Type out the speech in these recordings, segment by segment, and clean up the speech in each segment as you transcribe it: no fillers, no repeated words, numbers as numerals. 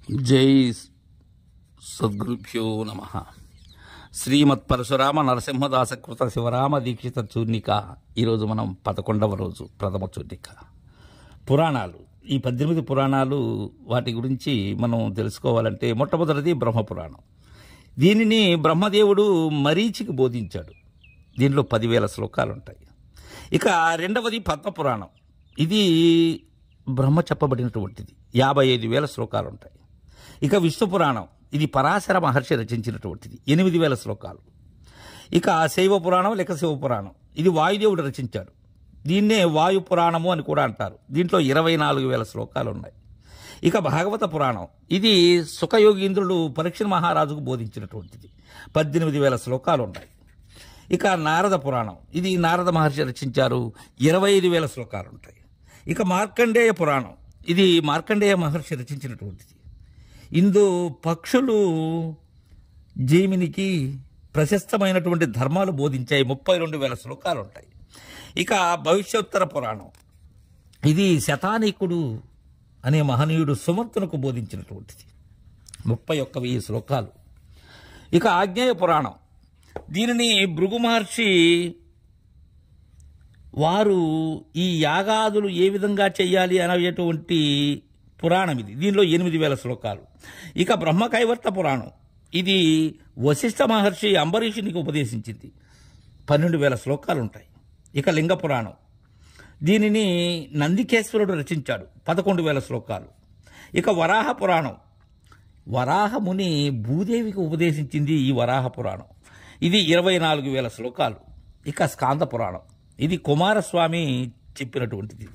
జై సద్గురుభ్యో నమ. శ్రీమత్పరశురామ నరసింహదాసకృత శివరామ దీక్షిత చూర్ణిక. ఈరోజు మనం 11వ రోజు ప్రథమ చూర్ణిక. పురాణాలు, ఈ 18 పురాణాలు, వాటి గురించి మనం తెలుసుకోవాలంటే మొట్టమొదటిది బ్రహ్మపురాణం. దీనిని బ్రహ్మదేవుడు మరీచికి బోధించాడు. దీనిలో 10,000 శ్లోకాలు ఉంటాయి. ఇక రెండవది పద్మపురాణం. ఇది బ్రహ్మ చెప్పబడినటువంటిది, 55,000 శ్లోకాలు ఉంటాయి. ఇక విష్ణు పురాణం, ఇది పరాశర మహర్షి రచించినటువంటిది, 8,000 శ్లోకాలు. ఇక శైవ పురాణం లేక శివపురాణం, ఇది వాయుదేవుడు రచించాడు. దీన్నే వాయు పురాణము అని కూడా అంటారు. దీంట్లో 24,000 శ్లోకాలు ఉన్నాయి. ఇక భాగవత పురాణం, ఇది సుఖయోగీంద్రుడు పరీక్ష మహారాజుకు బోధించినటువంటిది, 18,000 శ్లోకాలు ఉన్నాయి. ఇక నారద పురాణం, ఇది నారద మహర్షి రచించారు, 25,000 శ్లోకాలు ఉంటాయి. ఇక మార్కండేయ పురాణం, ఇది మార్కండేయ మహర్షి రచించినటువంటిది. ఇందు పక్షులు జైమినికి ప్రశస్తమైనటువంటి ధర్మాలు బోధించాయి, 32,000 శ్లోకాలు ఉంటాయి. ఇక భవిష్యోత్తర పురాణం, ఇది శతానీకుడు అనే మహనీయుడు సుమంతునకు బోధించినటువంటిది, 31,000 శ్లోకాలు. ఇక ఆగ్నేయ పురాణం, దీనిని భృగు మహర్షి వారు ఈ యాగాదులు ఏ విధంగా చేయాలి అనేటువంటి పురాణం ఇది. దీనిలో 8,000 శ్లోకాలు. ఇక బ్రహ్మకైవర్త పురాణం, ఇది వశిష్ఠ మహర్షి అంబరీషునికి ఉపదేశించింది, 12,000 శ్లోకాలు ఉంటాయి. ఇక లింగ పురాణం, దీనిని నందికేశ్వరుడు రచించాడు, 11,000 శ్లోకాలు. ఇక వరాహ పురాణం, వరాహముని భూదేవికి ఉపదేశించింది ఈ వరాహ పురాణం, ఇది 24,000 శ్లోకాలు. ఇక స్కాంద పురాణం, ఇది కుమారస్వామి చెప్పినటువంటిది.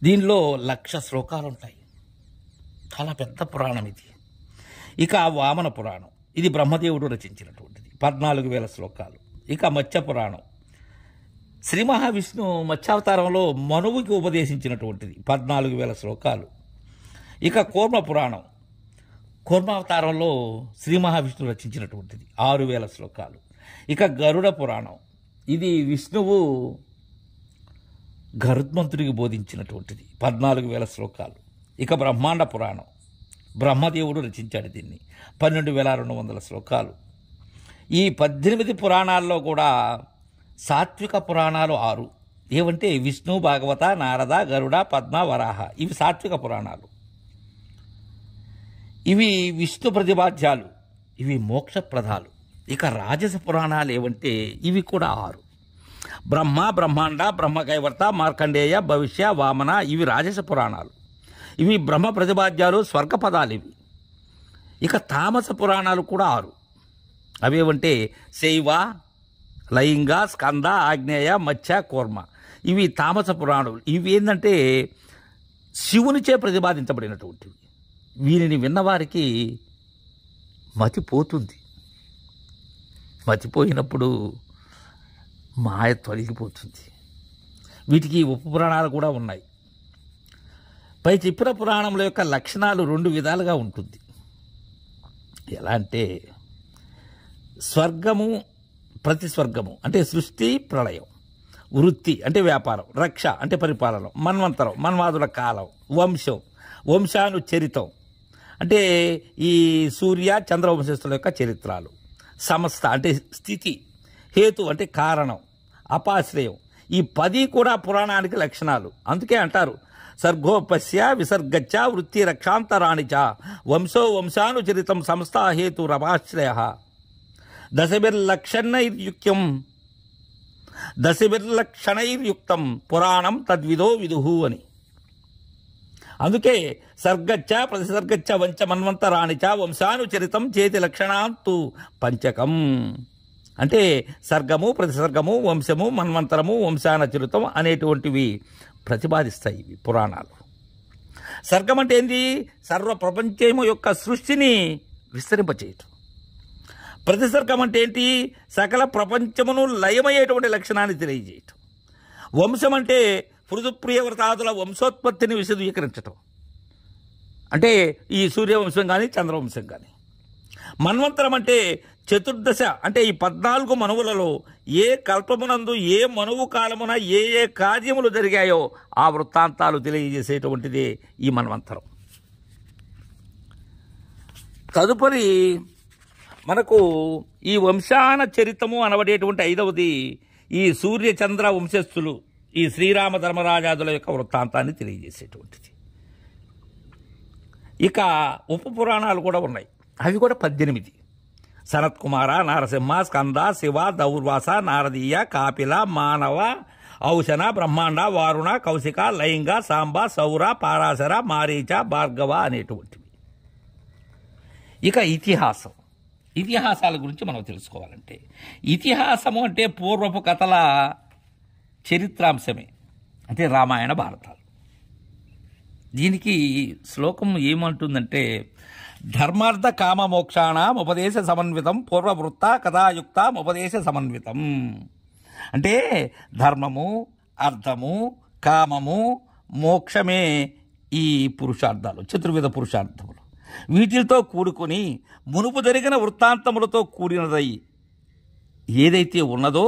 దీనిలో 1,00,000 శ్లోకాలు ఉంటాయి, చాలా పెద్ద పురాణం ఇది. ఇక వామన పురాణం, ఇది బ్రహ్మదేవుడు రచించినటువంటిది, 14,000 శ్లోకాలు. ఇక మత్స్య పురాణం, శ్రీ మహావిష్ణు మత్స్యావతారంలో మనువుకి ఉపదేశించినటువంటిది, 14,000 శ్లోకాలు. ఇక కూర్మ పురాణం, కూర్మావతారంలో శ్రీ మహావిష్ణువు రచించినటువంటిది, 6,000 శ్లోకాలు. ఇక గరుడ పురాణం, ఇది విష్ణువు గరుత్మంతుడికి బోధించినటువంటిది, 14,000 శ్లోకాలు. ఇక బ్రహ్మాండ పురాణం, బ్రహ్మదేవుడు రచించాడు దీన్ని, 12,200 శ్లోకాలు. ఈ 18 పురాణాల్లో కూడా సాత్విక పురాణాలు 6. ఏవంటే విష్ణు, భాగవత, నారద, గరుడ, పద్మ, వరాహ, ఇవి సాత్విక పురాణాలు. ఇవి విష్ణు ప్రతిపాద్యాలు, ఇవి మోక్షప్రదాలు. ఇక రాజస పురాణాలు ఏవంటే ఇవి కూడా 6. బ్రహ్మ, బ్రహ్మాండ, బ్రహ్మకైవర్త, మార్కండేయ, భవిష్య, వామన, ఇవి రాజస పురాణాలు. ఇవి బ్రహ్మ ప్రతిపాద్యాలు, స్వర్గపదాలు ఇవి. ఇక తామస పురాణాలు కూడా 6. అవేవంటే శైవ, లైంగ, స్కంద, ఆగ్నేయ, మత్స్య, కూర్మ, ఇవి తామస పురాణాలు. ఇవి ఏంటంటే శివునిచే ప్రతిపాదించబడినటువంటివి. వీరిని విన్నవారికి మతిపోతుంది, మతిపోయినప్పుడు మాయ తొలగిపోతుంది. వీటికి ఉపపురాణాలు కూడా ఉన్నాయి. పై చెప్పిన పురాణముల యొక్క లక్షణాలు 2 విధాలుగా ఉంటుంది. ఎలా అంటే స్వర్గము, ప్రతిస్వర్గము అంటే సృష్టి ప్రళయం, వృత్తి అంటే వ్యాపారం, రక్ష అంటే పరిపాలన, మన్వంతరం మన్వాదుల కాలం, వంశం వంశానుచరితం అంటే ఈ సూర్య చంద్రవంశస్థుల యొక్క చరిత్రలు, సమస్త అంటే స్థితి, హేతు అంటే కారణం, అపాశ్రయం, ఈ 10 కూడా పురాణానికి లక్షణాలు. అందుకే అంటారు సర్గోపస్య విసర్గచ్చ వృత్తి రక్షాంతరాణిచ వంశో వంశానుచరితం సంస్థా హేతురపాశ్రయ దశభిర్లక్షణైర్యుక్తం పురాణం తద్విదో విదుహు అని. అందుకే సర్గచ్చ ప్రతిసర్గచ్చ వంచ మన్వంతరాణిచ వంశానుచరితం చేతి లక్షణాంతు పంచకం అంటే సర్గము, ప్రతిసర్గము, వంశము, మన్వంతరము, వంశానుచరితం అనేటువంటివి ప్రతిపాదిస్తాయి ఇవి పురాణాలు. సర్గం అంటే ఏంది? సర్వ ప్రపంచము యొక్క సృష్టిని విస్తరింపచేయటం. ప్రతిసర్గం అంటే ఏంటి? సకల ప్రపంచమును లయమయ్యేటువంటి లక్షణాన్ని తెలియజేయటం. వంశం అంటే పృథుప్రియవ్రతాదుల వంశోత్పత్తిని విశదీకరించటం, అంటే ఈ సూర్యవంశం కానీ చంద్రవంశం కానీ. మన్వంతరం అంటే చతుర్దశ అంటే ఈ 14 మనువులలో ఏ కల్పమునందు ఏ మనువు కాలమున ఏ ఏ కార్యములు జరిగాయో ఆ వృత్తాంతాలు తెలియజేసేటువంటిదే ఈ మన్వంతరం. తదుపరి మనకు ఈ వంశాన చరితము అనబడేటువంటి 5వది ఈ సూర్యచంద్ర వంశస్థులు ఈ శ్రీరామ ధర్మరాజాదుల యొక్క వృత్తాంతాన్ని తెలియజేసేటువంటిది. ఇక ఉపపురాణాలు కూడా ఉన్నాయి, అవి కూడా 18. సనత్కుమార, నారసింహ, స్కంద, శివ, దౌర్వాస, నారదీయ, కాపిల, మానవ, ఔషణ, బ్రహ్మాండ, వారుణ, కౌశిక, లైంగ, సాంబ, సౌర, పారాశర, మారీచ, భార్గవ అనేటువంటివి. ఇక ఇతిహాసాల గురించి మనం తెలుసుకోవాలంటే, ఇతిహాసము అంటే పూర్వపు కథల చరిత్రాంశమే, అంటే రామాయణ భారతాలు. దీనికి శ్లోకం ఏమంటుందంటే, ధర్మార్థ కామ మోక్షాణం ఉపదేశ సమన్వితం పూర్వవృత్త కథాయుక్త ఉపదేశ సమన్వితం. అంటే ధర్మము, అర్థము, కామము, మోక్షమే ఈ పురుషార్థాలు, చతుర్విధ పురుషార్థములు. వీటితో కూడుకొని మునుపు జరిగిన వృత్తాంతములతో కూడినదై ఏదైతే ఉన్నదో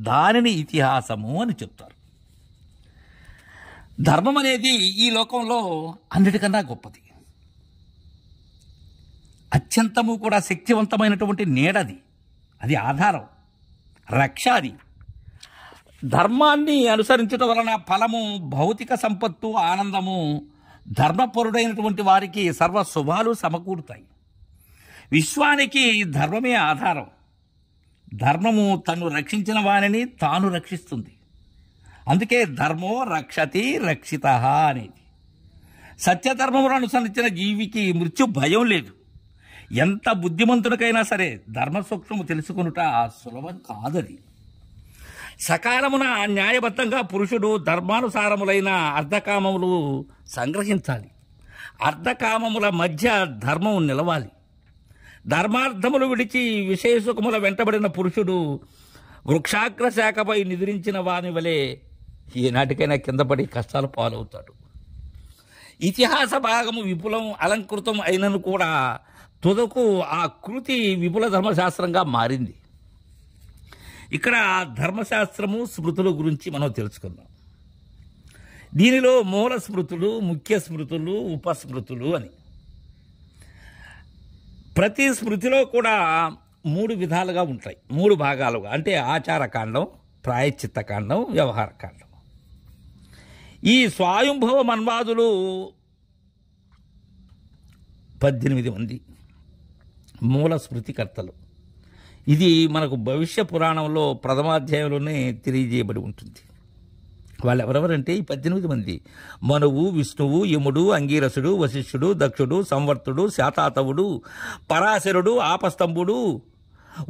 దానిని ఇతిహాసము అని చెప్తారు. ధర్మం అనేది ఈ లోకంలో అన్నిటికన్నా గొప్పది, అత్యంతము కూడా శక్తివంతమైనటువంటి నీడది, అది ఆధారం, రక్ష. అది ధర్మాన్ని అనుసరించడం వలన ఫలము, భౌతిక సంపత్తు, ఆనందము, ధర్మపరుడైనటువంటి వారికి సర్వ శుభాలు సమకూరుతాయి. విశ్వానికి ధర్మమే ఆధారం. ధర్మము తను రక్షించిన వారిని తాను రక్షిస్తుంది. అందుకే ధర్మో రక్షతి రక్షిత అనేది. సత్యధర్మమును అనుసరించిన జీవికి మృత్యు భయం లేదు. ఎంత బుద్ధిమంతునికైనా సరే ధర్మ సూక్ష్మము తెలుసుకొనుట సులభం కాదది. సకాలమున న్యాయబద్ధంగా పురుషుడు ధర్మానుసారములైన అర్ధకామములు సంగ్రహించాలి. అర్ధకామముల మధ్య ధర్మం నిలవాలి. ధర్మార్థములు విడిచి విశేషకుముల వెంటబడిన పురుషుడు వృక్షాగ్ర శాఖపై నిద్రించిన వాని వలె ఏనాటికైనా కిందపడి కష్టాలు పాలవుతాడు. ఇతిహాస భాగము విపులం అలంకృతం అయినను కూడా తుదకు ఆ కృతి విపుల ధర్మశాస్త్రంగా మారింది. ఇక్కడ ధర్మశాస్త్రము, స్మృతుల గురించి మనం తెలుసుకుందాం. దీనిలో మూల స్మృతులు, ముఖ్య స్మృతులు, ఉపస్మృతులు అని. ప్రతి స్మృతిలో కూడా 3 విధాలుగా ఉంటాయి, 3 భాగాలుగా. అంటే ఆచారకాండం, ప్రాయశ్చిత్తకాండం, వ్యవహారకాండం. ఈ స్వయంభవ మన్వాదులు 18 మంది మూల స్మృతికర్తలు. ఇది మనకు భవిష్య పురాణంలో ప్రథమాధ్యాయంలోనే తెలియజేయబడి ఉంటుంది. వాళ్ళు ఎవరెవరంటే ఈ 18 మంది: మనువు, విష్ణువు, యముడు, అంగీరసుడు, వశిష్ఠుడు, దక్షుడు, సంవర్తుడు, శాతాతవుడు, పరాశరుడు, ఆపస్తంభుడు,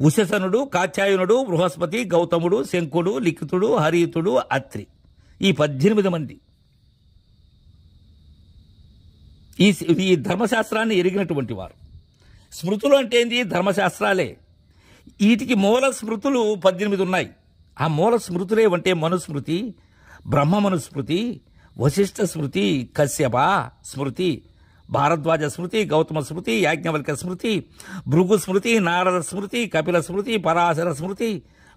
ఉశసనుడు, కాత్యాయనుడు, బృహస్పతి, గౌతముడు, శంకుడు, లిఖితుడు, హరితుడు, అత్రి. ఈ 18 మంది ఈ ధర్మశాస్త్రాన్ని ఎరిగినటువంటి వారు. స్మృతులు అంటే ఏంటి? ధర్మశాస్త్రాలే. వీటికి మూల స్మృతులు 18 ఉన్నాయి. ఆ మూల స్మృతులేవంటే మనుస్మృతి, బ్రహ్మమనుస్మృతి, వశిష్ఠ స్మృతి, కశ్యప స్మృతి, భారద్వాజ స్మృతి, గౌతమ స్మృతి, యాజ్ఞవల్క్య స్మృతి, భృగు స్మృతి, నారద స్మృతి, కపిల స్మృతి, పరాశర స్మృతి,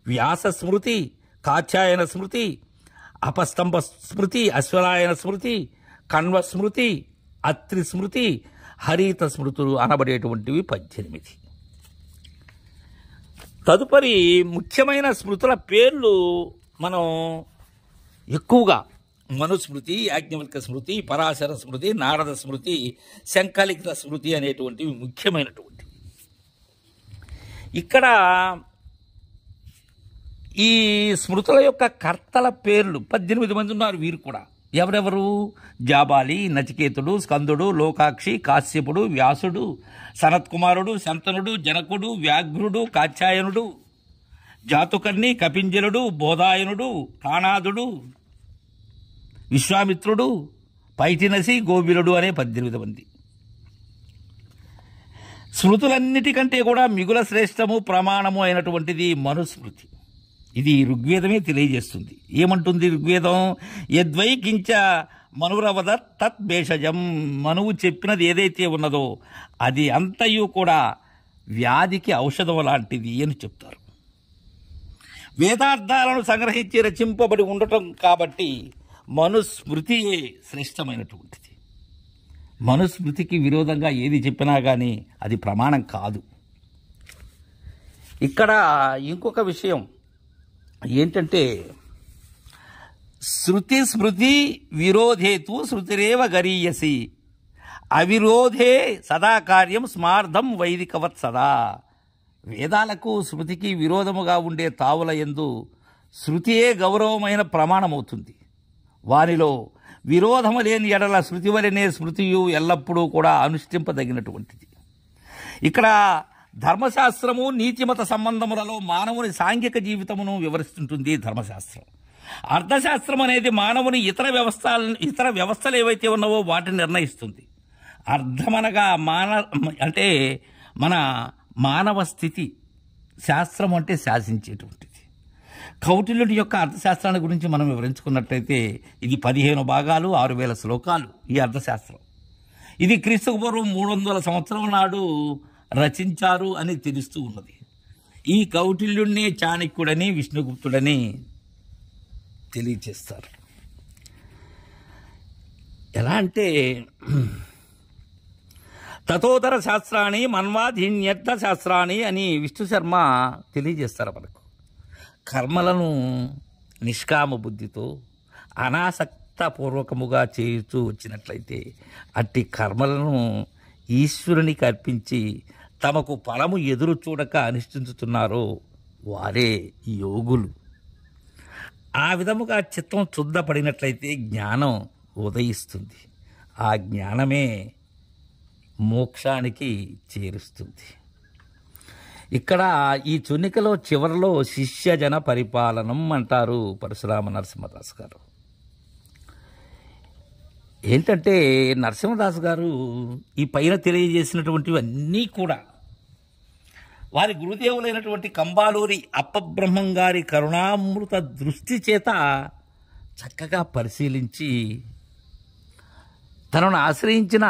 వ్యాస స్మృతి, కాత్యాయన స్మృతి, అపస్తంభ స్మృతి, అశ్వరాయన స్మృతి, కణ్వ స్మృతి, అత్రి స్మృతి, హరిత స్మృతులు అనబడేటువంటివి 18. తదుపరి ముఖ్యమైన స్మృతుల పేర్లు మనం ఎక్కువగా మనుస్మృతి, యాజ్ఞవల్క్య స్మృతి, పరాశర స్మృతి, నారద స్మృతి, శంఖలిఖిత స్మృతి అనేటువంటివి ముఖ్యమైనటువంటివి. ఇక్కడ ఈ స్మృతుల యొక్క కర్తల పేర్లు 18 మంది ఉన్నారు. వీరు కూడా ఎవరెవరు? జాబాలి, నచికేతుడు, స్కందుడు, లోకాక్షి, కాశ్యపుడు, వ్యాసుడు, సనత్కుమారుడు, శంతనుడు, జనకుడు, వ్యాఘ్రుడు, కాత్యాయనుడు, జాతుకర్ణి, కపింజలుడు, బోధాయనుడు, కాణాదుడు, విశ్వామిత్రుడు, పైతినసి, గోబిలుడు అనే 18 మంది. స్మృతులన్నిటికంటే కూడా మిగుల శ్రేష్టము, ప్రమాణము అయినటువంటిది మనుస్మృతి. ఇది ఋగ్వేదమే తెలియజేస్తుంది. ఏమంటుంది ఋగ్వేదం? యద్వై కించ మనురవద తత్ భేషజం. మనువు చెప్పినది ఏదైతే ఉన్నదో అది అంతయు కూడా వ్యాధికి ఔషధం లాంటిది అని చెప్తారు. వేదార్థాలను సంగ్రహించి రచింపబడి ఉండటం కాబట్టి మనుస్మృతియే శ్రేష్టమైనటువంటిది. మనుస్మృతికి విరోధంగా ఏది చెప్పినా కానీ అది ప్రమాణం కాదు. ఇక్కడ ఇంకొక విషయం ఏంటంటే, శృతి స్మృతి విరోధేతు శృతిరేవ గరీయసి అవిరోధే సదాకార్యం స్మార్థం వైదికవత్ సదా. వేదాలకు శృతికి విరోధముగా ఉండే తావుల యందు శృతియే గౌరవమైన ప్రమాణమవుతుంది. వానిలో విరోధము లేని ఎడల శృతి వలనే స్మృతియు ఎల్లప్పుడూ కూడా అనుష్ఠింపదగినటువంటిది. ఇక్కడ ధర్మశాస్త్రము నీతిమత సంబంధములలో మానవుని సాంఘిక జీవితమును వివరిస్తుంటుంది ధర్మశాస్త్రం. అర్థశాస్త్రం అనేది మానవుని ఇతర వ్యవస్థలు ఏవైతే ఉన్నావో వాటిని నిర్ణయిస్తుంది. అర్థమనగా అంటే మన మానవ స్థితి. శాస్త్రం అంటే శాసించేటువంటిది. కౌటిల్యుడి యొక్క అర్థశాస్త్రాన్ని గురించి మనం వివరించుకున్నట్లయితే ఇది 15 భాగాలు, 6000 శ్లోకాలు ఈ అర్థశాస్త్రం. ఇది క్రీస్తుకు పూర్వం 300 సంవత్సరం నాడు రచించారు అని తెలుస్తూ ఉన్నది. ఈ కౌటిల్యుడిని చాణక్యుడని విష్ణుగుప్తుడని తెలియచేస్తారు. ఎలా అంటే, తతోదర శాస్త్రాన్ని మన్వాధీన్యర్థ శాస్త్రాన్ని అని విష్ణు శర్మ తెలియజేస్తారు మనకు. కర్మలను నిష్కామ బుద్ధితో అనాసక్తపూర్వకముగా చేస్తూ వచ్చినట్లయితే అట్టి కర్మలను ఈశ్వరునికి అర్పించి తమకు ఫలము ఎదురు చూడక అనుష్ఠించుతున్నారో వారే యోగులు. ఆ విధముగా చిత్తం శుద్ధపడినట్లయితే జ్ఞానం ఉదయిస్తుంది. ఆ జ్ఞానమే మోక్షానికి చేరుస్తుంది. ఇక్కడ ఈ చున్నికలో చివరిలో శిష్యజన పరిపాలనం అంటారు పరశురామ నరసింహదాస్ గారు. ఏంటంటే, నరసింహదాస్ గారు ఈ పైన తెలియజేసినటువంటివన్నీ కూడా వారి గురుదేవులైనటువంటి కంబాలూరి అప్పబ్రహ్మం గారి కరుణామృత దృష్టి చేత చక్కగా పరిశీలించి తనను ఆశ్రయించిన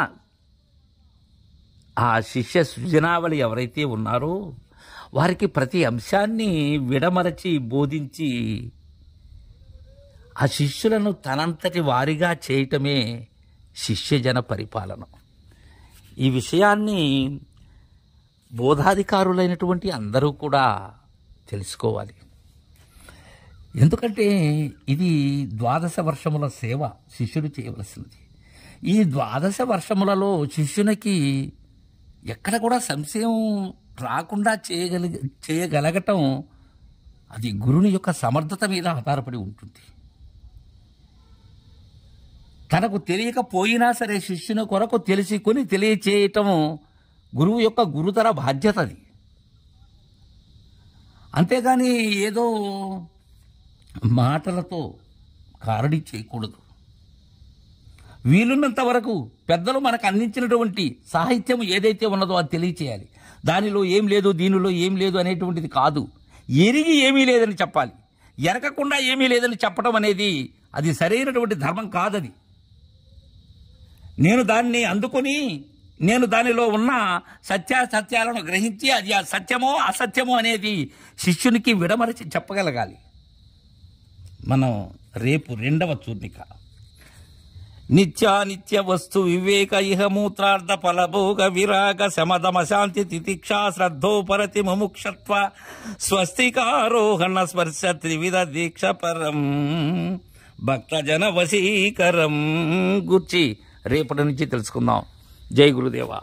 ఆ శిష్య సృజనావళి ఎవరైతే ఉన్నారో వారికి ప్రతి అంశాన్ని విడమరచి బోధించి ఆ శిష్యులను తనంతటి వారిగా చేయటమే శిష్యజన పరిపాలన. ఈ విషయాన్ని బోధాధికారులైనటువంటి అందరూ కూడా తెలుసుకోవాలి. ఎందుకంటే ఇది 12 వర్షముల సేవ శిష్యుడు చేయవలసినది. ఈ 12 వర్షములలో శిష్యునికి ఎక్కడ కూడా సంశయం రాకుండా చేయగలగటం అది గురుని యొక్క సమర్థత మీద ఆధారపడి ఉంటుంది. తనకు తెలియకపోయినా సరే శిష్యుని కొరకు తెలుసుకొని తెలియచేయటం గురువు యొక్క గురుతర బాధ్యత అది. అంతేగాని ఏదో మాటలతో కారడి చేయకూడదు. వీలున్నంత వరకు పెద్దలు మనకు అందించినటువంటి సాహిత్యం ఏదైతే ఉన్నదో అది తెలియచేయాలి. దానిలో ఏం లేదు, దీనిలో ఏం లేదు అనేటువంటిది కాదు. ఎరిగి ఏమీ లేదని చెప్పాలి. ఎరగకుండా ఏమీ లేదని చెప్పడం అనేది అది సరైనటువంటి ధర్మం కాదది. నేను దాన్ని అందుకొని నేను దానిలో ఉన్న సత్యాసత్యాలను గ్రహించి అది సత్యమో అసత్యమో అనేది శిష్యునికి విడమరచి చెప్పగలగాలి. మనం రేపు 2వ చూర్ణిక నిత్యానిత్య వస్తు వివేక ఇహ మూత్రార్థ ఫలభోగ విరాగ శమదమ శాంతి తితిక్షా శ్రద్ధోపరతి ముముక్షత్వ స్వస్తికారోహణ స్పర్శ త్రివిధ దీక్ష పరం భక్తజన వశీకరం గుర్చి రేపటి నుంచి తెలుసుకుందాం. జై గురుదేవా.